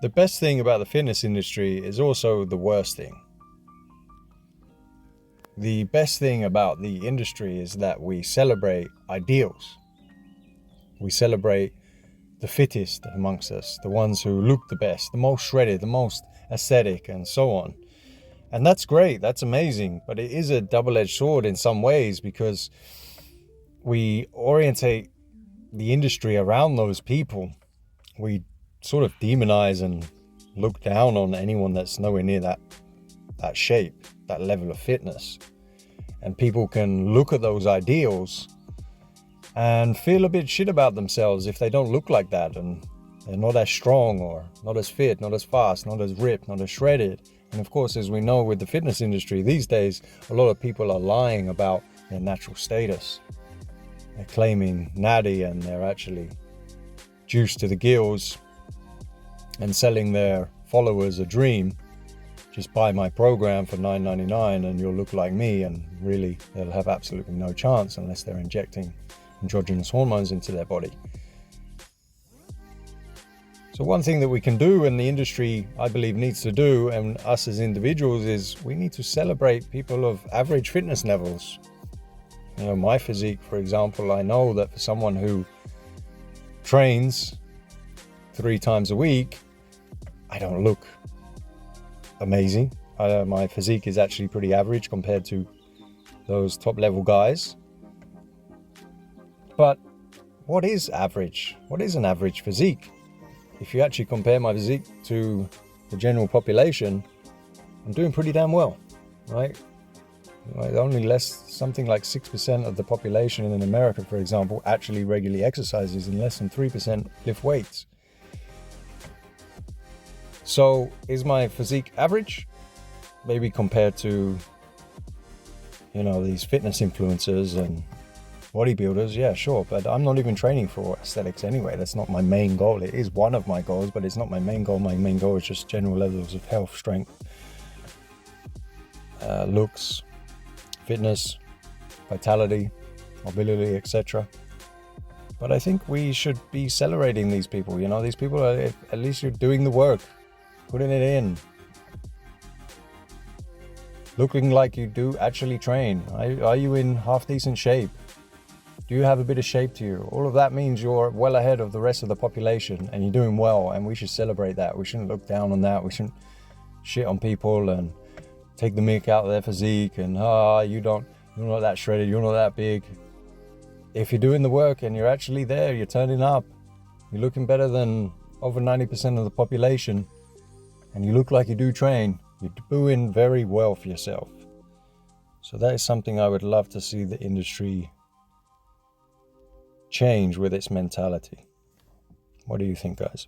the best thing about the fitness industry is also the worst thing. The best thing about the industry is that we celebrate ideals. We celebrate the fittest amongst us, the ones who look the best, the most shredded, the most aesthetic, and so on. And that's great, that's amazing, but it is a double-edged sword in some ways, because we orientate the industry around those people. We sort of demonize and look down on anyone that's nowhere near that shape, that level of fitness. And people can look at those ideals and feel a bit shit about themselves if they don't look like that, and they're not as strong or not as fit, not as fast, not as ripped, not as shredded. And of course, as we know with the fitness industry these days, a lot of people are lying about their natural status. They're claiming natty and they're actually juiced to the gills and selling their followers a dream. Just buy my program for $9.99 and you'll look like me, and really they'll have absolutely no chance unless they're injecting androgynous hormones into their body. So one thing that we can do, and the industry I believe needs to do, and us as individuals, is we need to celebrate people of average fitness levels. You know, my physique, for example, I know that for someone who trains 3 times a week, I don't look amazing. My physique is actually pretty average compared to those top level guys. But what is average? What is an average physique? If you actually compare my physique to the general population, I'm doing pretty damn well, right? Only something like 6% of the population in America, for example, actually regularly exercises, and less than 3% lift weights. So is my physique average? Maybe compared to, these fitness influencers and bodybuilders, yeah, sure. But I'm not even training for aesthetics anyway. That's not my main goal. It is one of my goals, but it's not my main goal. My main goal is just general levels of health, strength, looks, fitness, vitality, mobility, etc. But I think we should be celebrating these people. These people are, at least you're doing the work, putting it in, looking like you do actually train. Are you in half decent shape? Do you have a bit of shape to you? All of that means you're well ahead of the rest of the population and you're doing well, and we should celebrate that. We shouldn't look down on that. We shouldn't shit on people and take the mick out of their physique and you're not that shredded, you're not that big. If you're doing the work and you're actually there, you're turning up, you're looking better than over 90% of the population, and you look like you do train, you're doing very well for yourself. So that is something I would love to see the industry change with its mentality. What do you think, guys?